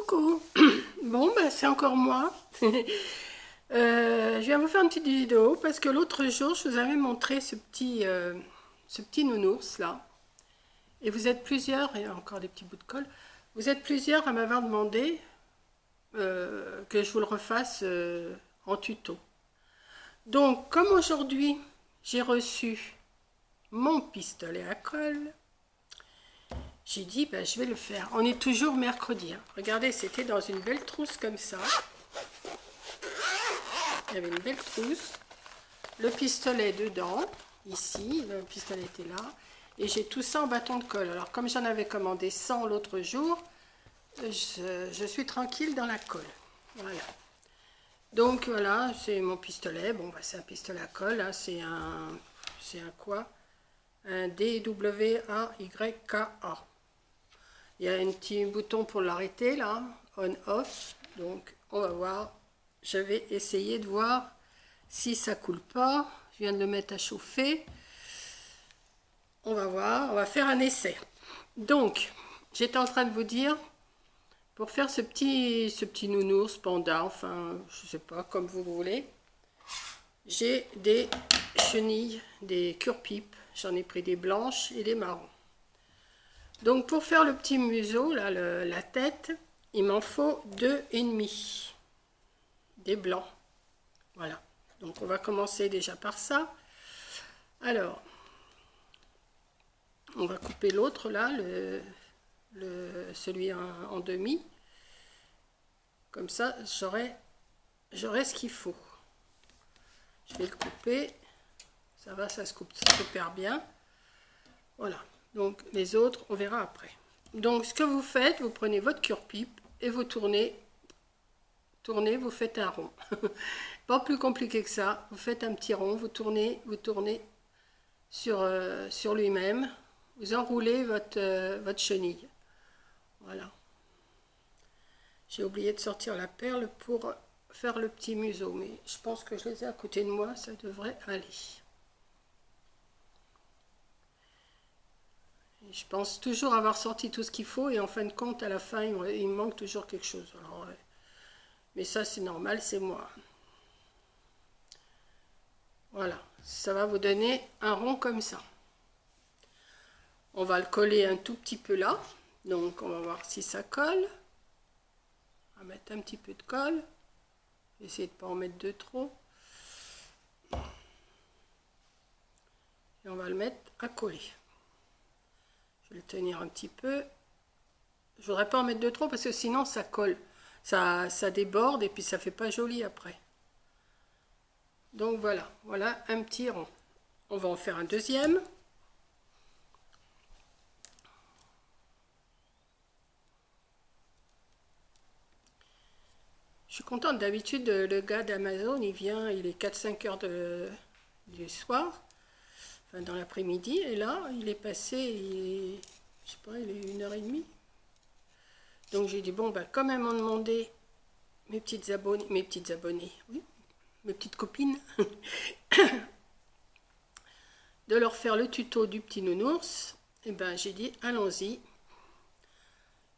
Coucou. Bon, ben, c'est encore moi. Je viens vous faire une petite vidéo parce que l'autre jour, je vous avais montré ce petit nounours là. Et vous êtes plusieurs, et encore des petits bouts de colle, vous êtes plusieurs à m'avoir demandé que je vous le refasse en tuto. Donc, comme aujourd'hui, j'ai reçu mon pistolet à colle, j'ai dit, ben, je vais le faire. On est toujours mercredi. Hein. Regardez, c'était dans une belle trousse comme ça. Il y avait une belle trousse. Le pistolet dedans, ici. Le pistolet était là. Et j'ai tout ça en bâton de colle. Alors, comme j'en avais commandé 100 l'autre jour, je suis tranquille dans la colle. Voilà. Donc, voilà, c'est mon pistolet. Bon, ben, c'est un pistolet à colle. Hein. C'est un quoi? Un DWAYKA. Il y a un petit bouton pour l'arrêter là, on-off. Donc on va voir. Je vais essayer de voir si ça coule pas. Je viens de le mettre à chauffer. On va voir. On va faire un essai. Donc j'étais en train de vous dire, pour faire ce petit nounours, panda, enfin je sais pas, comme vous voulez, j'ai des chenilles, des cure-pipes. J'en ai pris des blanches et des marrons. Donc pour faire le petit museau, là, la tête, il m'en faut 2,5. Des blancs. Voilà. Donc on va commencer déjà par ça. Alors, on va couper l'autre là, celui en demi. Comme ça, j'aurai ce qu'il faut. Je vais le couper. Ça va, ça se coupe super bien. Voilà. Donc les autres, on verra après. Donc ce que vous faites, vous prenez votre cure-pipe et vous tournez, vous faites un rond. Pas plus compliqué que ça. Vous faites un petit rond, vous tournez sur lui-même. Vous enroulez votre chenille. Voilà. J'ai oublié de sortir la perle pour faire le petit museau, mais je pense que je les ai à côté de moi, ça devrait aller. Je pense toujours avoir sorti tout ce qu'il faut et en fin de compte, à la fin, il me manque toujours quelque chose. Alors, mais ça, c'est normal, c'est moi. Voilà, ça va vous donner un rond comme ça. On va le coller un tout petit peu là. Donc, on va voir si ça colle. On va mettre un petit peu de colle. Essayez de ne pas en mettre de trop. Et on va le mettre à coller. Je vais le tenir un petit peu. Je voudrais pas en mettre de trop parce que sinon ça colle. Ça déborde et puis ça fait pas joli après. Donc voilà, voilà un petit rond. On va en faire un deuxième. Je suis contente, d'habitude le gars d'Amazon il vient, il est 4-5 heures du soir, enfin dans l'après-midi, et là il est passé, je sais pas, il est 1h30. Donc j'ai dit bon bah comme elles m'ont demandé mes petites abonnées, oui, mes petites copines, de leur faire le tuto du petit nounours, et ben j'ai dit allons-y.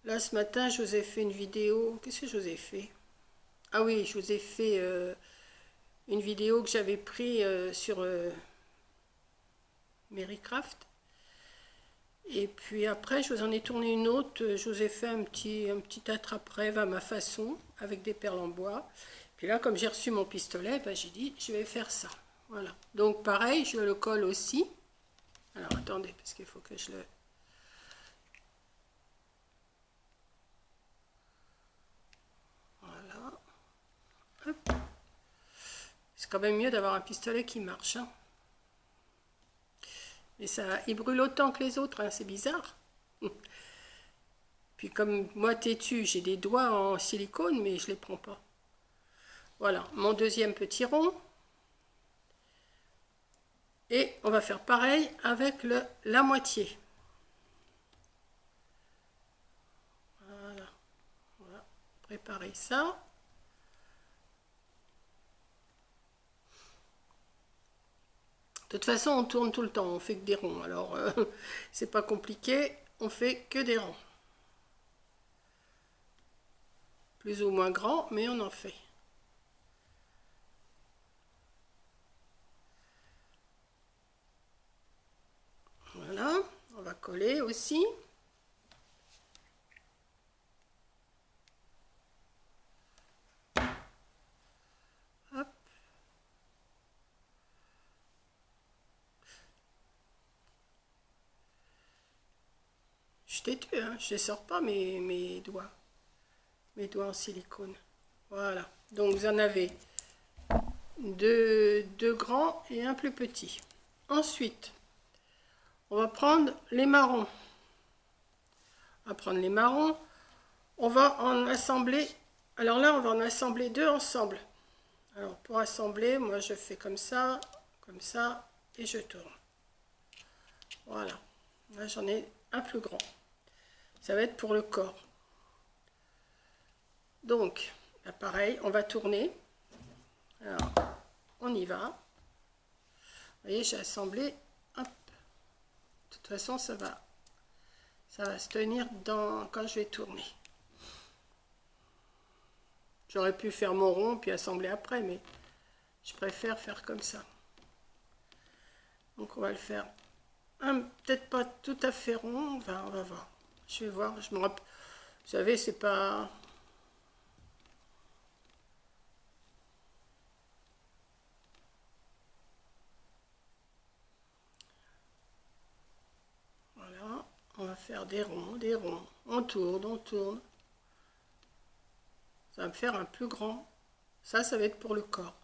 Là ce matin je vous ai fait une vidéo, qu'est-ce que je vous ai fait? Ah oui, je vous ai fait une vidéo que j'avais prise sur Marycraft. Et puis après, je vous en ai tourné une autre. Je vous ai fait un petit attrape-rêve à ma façon, avec des perles en bois. Puis là, comme j'ai reçu mon pistolet, ben, j'ai dit, je vais faire ça. Voilà. Donc pareil, je le colle aussi. Alors attendez, parce qu'il faut que je le... Voilà. Hop. C'est quand même mieux d'avoir un pistolet qui marche. Hein. Mais ça, il brûle autant que les autres, hein, c'est bizarre. Puis comme moi têtu, j'ai des doigts en silicone, mais je les prends pas. Voilà, mon deuxième petit rond. Et on va faire pareil avec la moitié. Voilà, on va préparer ça. De toute façon, on tourne tout le temps, on fait que des ronds. Alors, c'est pas compliqué, on fait que des ronds. plus ou moins grand, mais on en fait. Voilà, on va coller aussi. Hop. Je t'ai tué, hein, je ne sors pas mes doigts en silicone. Voilà, donc vous en avez deux grands et un plus petit. Ensuite, on va prendre les marrons. On va prendre les marrons. On va en assembler. Alors là, on va en assembler deux ensemble. Alors pour assembler, moi je fais comme ça, et je tourne. Voilà. Là, j'en ai un plus grand. Ça va être pour le corps. Donc, là, pareil, on va tourner. Alors, on y va. Vous voyez, j'ai assemblé. Hop. De toute façon, ça va se tenir quand je vais tourner. J'aurais pu faire mon rond puis assembler après, mais je préfère faire comme ça. Donc, on va le faire peut-être pas tout à fait rond. On va voir. Je vais voir. Je me rappelle. Vous savez, c'est pas... Voilà. On va faire des ronds, des ronds. On tourne, on tourne. Ça va me faire un plus grand. Ça va être pour le corps.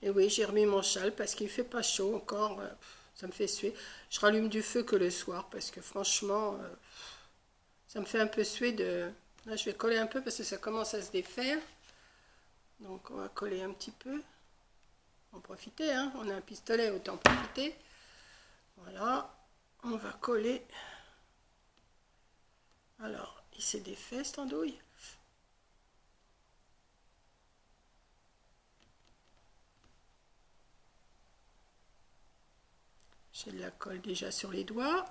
Et oui, j'ai remis mon châle parce qu'il fait pas chaud encore. Ça me fait suer. Je rallume du feu que le soir parce que franchement, ça me fait un peu suer de... Là, je vais coller un peu parce que ça commence à se défaire. Donc, on va coller un petit peu. En profiter, hein. On a un pistolet, autant profiter. Voilà. On va coller. Alors, il s'est défait, cette andouille. J'ai de la colle déjà sur les doigts.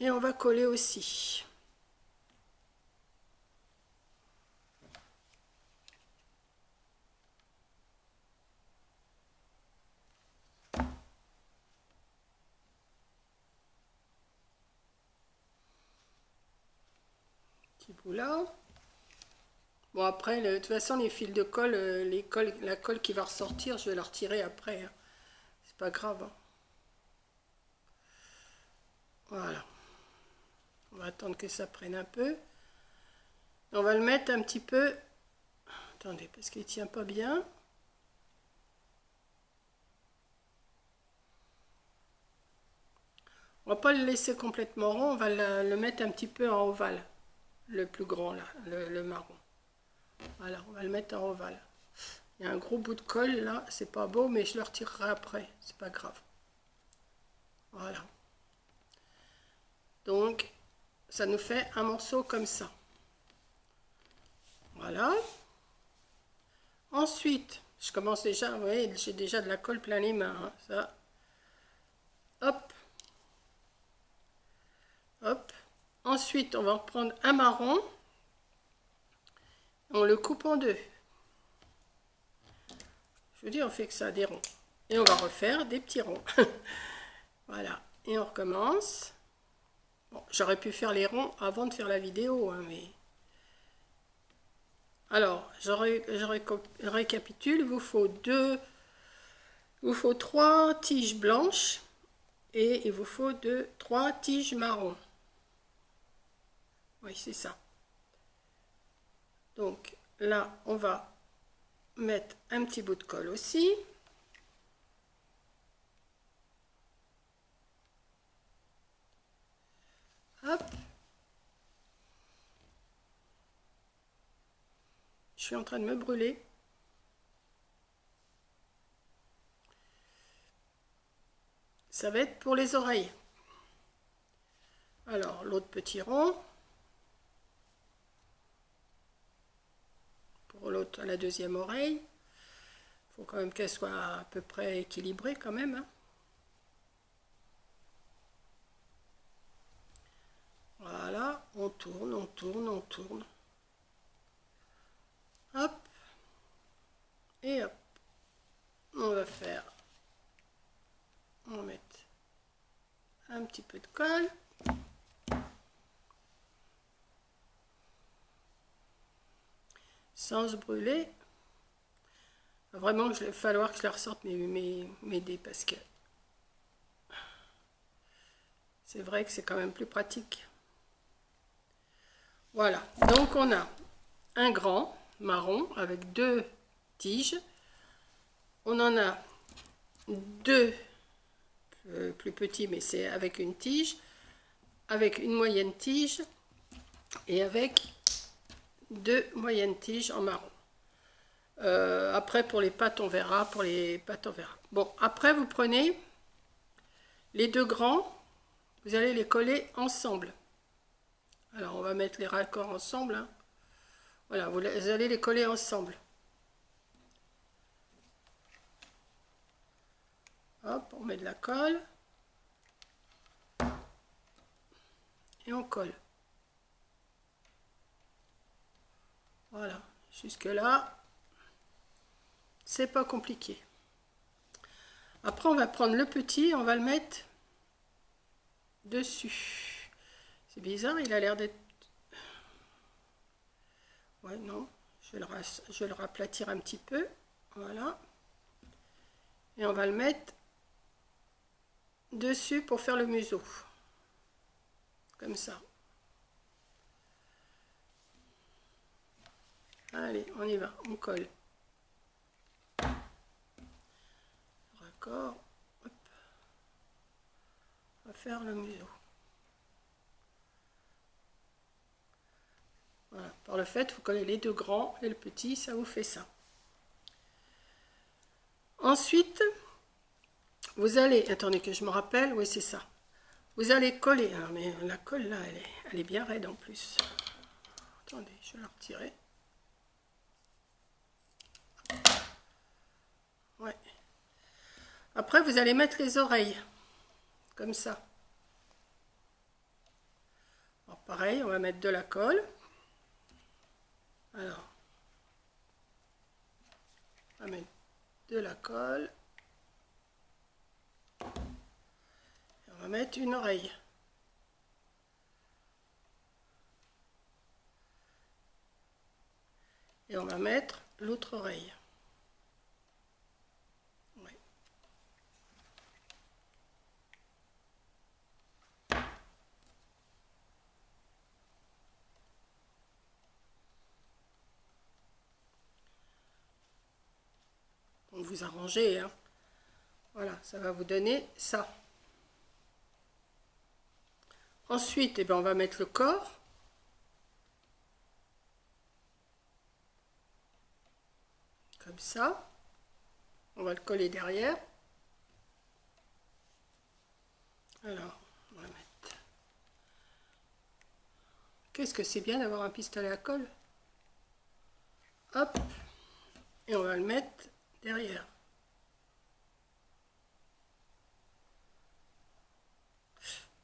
Et on va coller aussi. Petit bout là. Bon, après, de toute façon, les fils de colle, la colle qui va ressortir, je vais la retirer après, hein. C'est pas grave, hein. Voilà. On va attendre que ça prenne un peu. On va le mettre un petit peu... Attendez, parce qu'il ne tient pas bien. On va pas le laisser complètement rond, on va le mettre un petit peu en ovale. Le plus grand, là, le marron. Voilà, on va le mettre en ovale. Il y a un gros bout de colle, là, c'est pas beau, mais je le retirerai après, c'est pas grave. Voilà. Donc, ça nous fait un morceau comme ça. Voilà. Ensuite, je commence déjà, vous voyez, j'ai déjà de la colle plein les mains, hein, ça. Hop. Hop. Ensuite, on va reprendre un marron. On le coupe en deux. Je vous dis, on fait que ça, des ronds. Et on va refaire des petits ronds. Voilà. Et on recommence. Bon, j'aurais pu faire les ronds avant de faire la vidéo, hein, mais... Alors, je récapitule. Il vous faut 3 tiges blanches et il vous faut 3 tiges marron. Oui, c'est ça. Donc, là, on va mettre un petit bout de colle aussi. Hop. Je suis en train de me brûler. Ça va être pour les oreilles. Alors, l'autre petit rond. Pour l'autre, la deuxième oreille. Il faut quand même qu'elle soit à peu près équilibrée quand même. Hein. Voilà, on tourne, on tourne, on tourne. Hop. Et hop. On va faire. On va mettre un petit peu de colle. Sans se brûler. Vraiment, il va falloir que je la ressorte mes dés parce que c'est vrai que c'est quand même plus pratique. Voilà, donc on a un grand marron avec 2 tiges. On en a 2 plus petits, mais c'est avec une tige, avec une moyenne tige et avec 2 moyennes tiges en marron. Après, pour les pattes, on verra. Pour les pattes, on verra. Bon, après, vous prenez les 2 grands, vous allez les coller ensemble. Alors, on va mettre les raccords ensemble. Hein. Voilà, vous allez les coller ensemble. Hop, on met de la colle. Et on colle. Voilà, jusque là. C'est pas compliqué. Après, on va prendre le petit, on va le mettre dessus. C'est bizarre, il a l'air d'être... Ouais, non, je vais le raplatir un petit peu. Voilà. Et on va le mettre dessus pour faire le museau. Comme ça. Allez, on y va, on colle. Raccord. Hop. On va faire le museau. Voilà. Par le fait, vous collez les 2 grands et le petit, ça vous fait ça. Ensuite, vous allez... Attendez que je me rappelle, oui c'est ça. Vous allez coller, alors, mais la colle là, elle est bien raide en plus. Attendez, je vais la retirer. Ouais. Après, vous allez mettre les oreilles, comme ça. Alors, pareil, on va mettre de la colle. Alors, on va mettre de la colle. Et on va mettre une oreille. Et on va mettre l'autre oreille. Ouais. Donc vous arrangez, hein. Voilà, ça va vous donner ça. Ensuite, eh ben, on va mettre le corps. Comme ça. On va le coller derrière. Alors, on va mettre... Qu'est-ce que c'est bien d'avoir un pistolet à colle. Hop. Et on va le mettre derrière.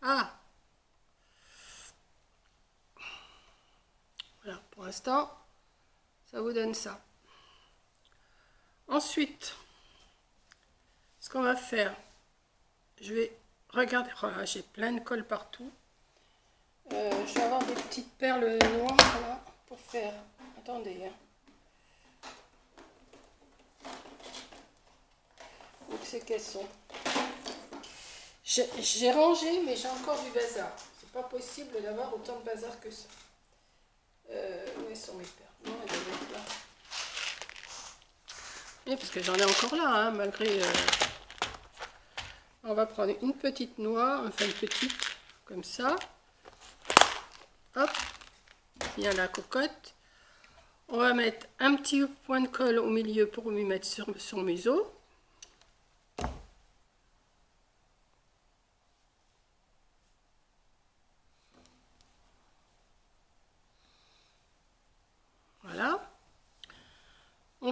Ah! Voilà, pour l'instant, ça vous donne ça. Ensuite, ce qu'on va faire, je vais regarder, oh là, j'ai plein de colle partout. Je vais avoir des petites perles noires là, pour faire, attendez, hein. Donc c'est qu'elles sont. J'ai rangé, mais j'ai encore du bazar. C'est pas possible d'avoir autant de bazar que ça. Où sont mes perles? Non, elles doivent être là. Et parce que j'en ai encore là, hein, malgré... On va prendre une petite noix, enfin une petite, comme ça. Hop, bien la cocotte. On va mettre un petit point de colle au milieu pour lui mettre sur son museau.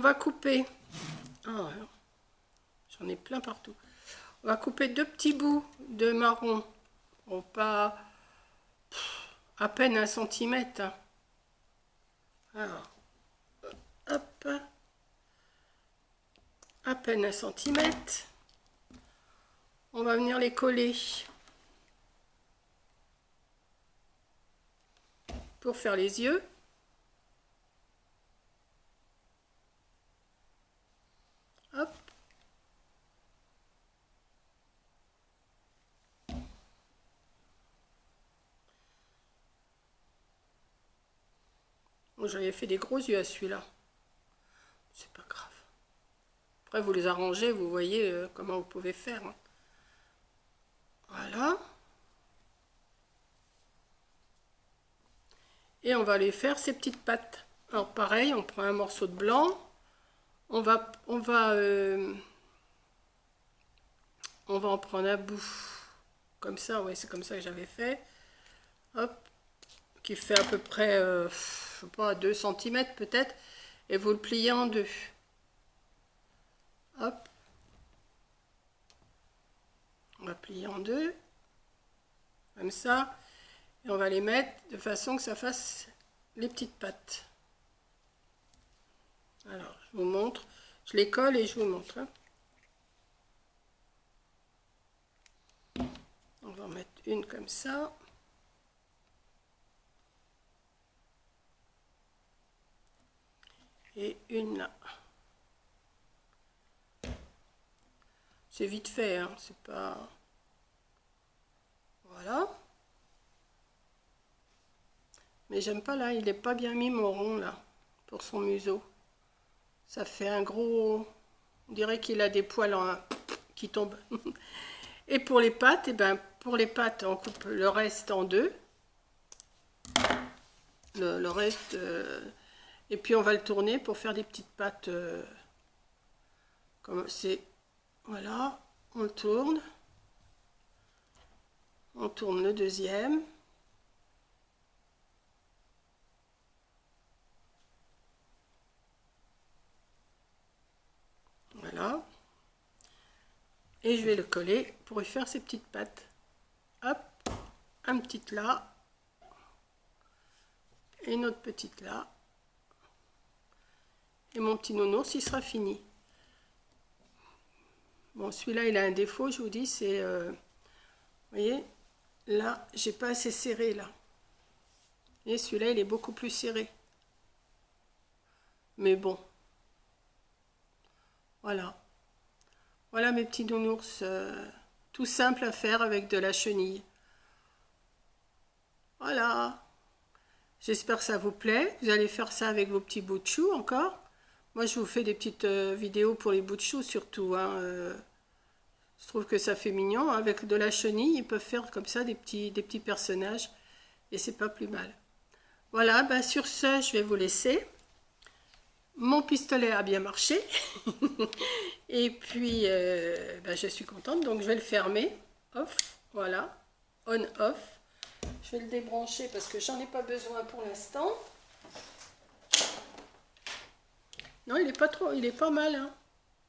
va couper. Oh, j'en ai plein partout. On va couper 2 petits bouts de marron. Bon, pas à peine 1 centimètre. Hein. Alors, hop. À peine 1 centimètre. On va venir les coller. Pour faire les yeux. Hop. Bon, j'avais fait des gros yeux à celui-là. C'est pas grave. Après, vous les arrangez, vous voyez comment vous pouvez faire. Hein. Voilà. Et on va aller faire ces petites pattes. Alors pareil, on prend un morceau de blanc. On va en prendre un bout. Comme ça, ouais, c'est comme ça que j'avais fait. Hop. Qui fait à peu près, je sais pas, 2 cm peut-être. Et vous le pliez en 2. Hop. On va plier en 2. Comme ça. Et on va les mettre de façon que ça fasse les petites pattes. Alors, je vous montre. Je les colle et je vous montre. Hein. On va en mettre une comme ça. Et une là. C'est vite fait, hein. C'est pas... Voilà. Mais j'aime pas là, il n'est pas bien mis mon rond là, pour son museau. Ça fait un gros... On dirait qu'il a des poils qui tombent. Et pour les pattes, et ben pour les pattes, on coupe le reste en 2. Le reste... Et puis on va le tourner pour faire des petites pattes. Comme c'est... Voilà, on le tourne. On tourne le deuxième. Voilà. Et je vais le coller pour y faire ces petites pattes. Hop, un petit là. Et une autre petite là. Et mon petit nounours, il sera fini. Bon, celui-là, il a un défaut, je vous dis, c'est... vous voyez, là, j'ai pas assez serré, là. Et celui-là, il est beaucoup plus serré. Mais bon. Voilà. Voilà mes petits nounours, tout simple à faire avec de la chenille. Voilà. J'espère que ça vous plaît. Vous allez faire ça avec vos petits bouts de chou encore. Moi, je vous fais des petites vidéos pour les bouts de chou surtout. Hein. Je trouve que ça fait mignon. Avec de la chenille, ils peuvent faire comme ça des petits personnages. Et c'est pas plus mal. Voilà, ben sur ce, je vais vous laisser. Mon pistolet a bien marché. Et puis, ben, je suis contente. Donc, je vais le fermer. Off. Voilà. On, off. Je vais le débrancher parce que j'en ai pas besoin pour l'instant. Non, il est pas trop, il est pas mal. Hein.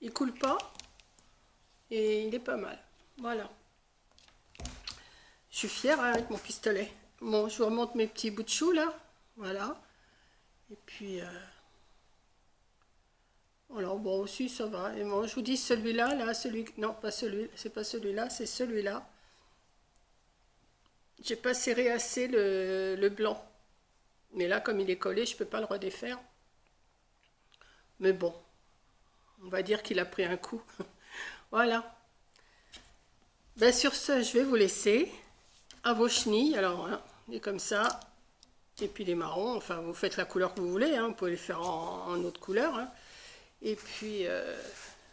Il coule pas. Et il est pas mal. Voilà. Je suis fière hein, avec mon pistolet. Bon, je vous remonte mes petits bouts de chou là. Voilà. Et puis... alors bon aussi ça va. Et bon, je vous dis celui-là, là, celui... Non, pas celui, c'est pas celui-là, c'est celui-là. J'ai pas serré assez le blanc. Mais là, comme il est collé, je peux pas le redéfaire. Mais bon, on va dire qu'il a pris un coup. Voilà. Ben, sur ce, je vais vous laisser à vos chenilles. Alors, hein, et comme ça. Et puis les marrons, enfin, vous faites la couleur que vous voulez. Hein, vous pouvez les faire en autre couleur. Hein. Et puis,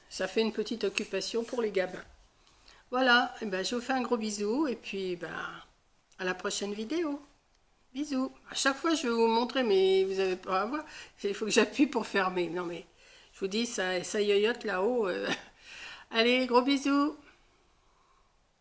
ça fait une petite occupation pour les gamins. Voilà, et ben, je vous fais un gros bisou. Et puis, ben, à la prochaine vidéo. Bisous. À chaque fois, je vais vous montrer, mais vous n'avez pas à voir. Il faut que j'appuie pour fermer. Non, mais je vous dis, ça yoyote là-haut. Allez, gros bisous.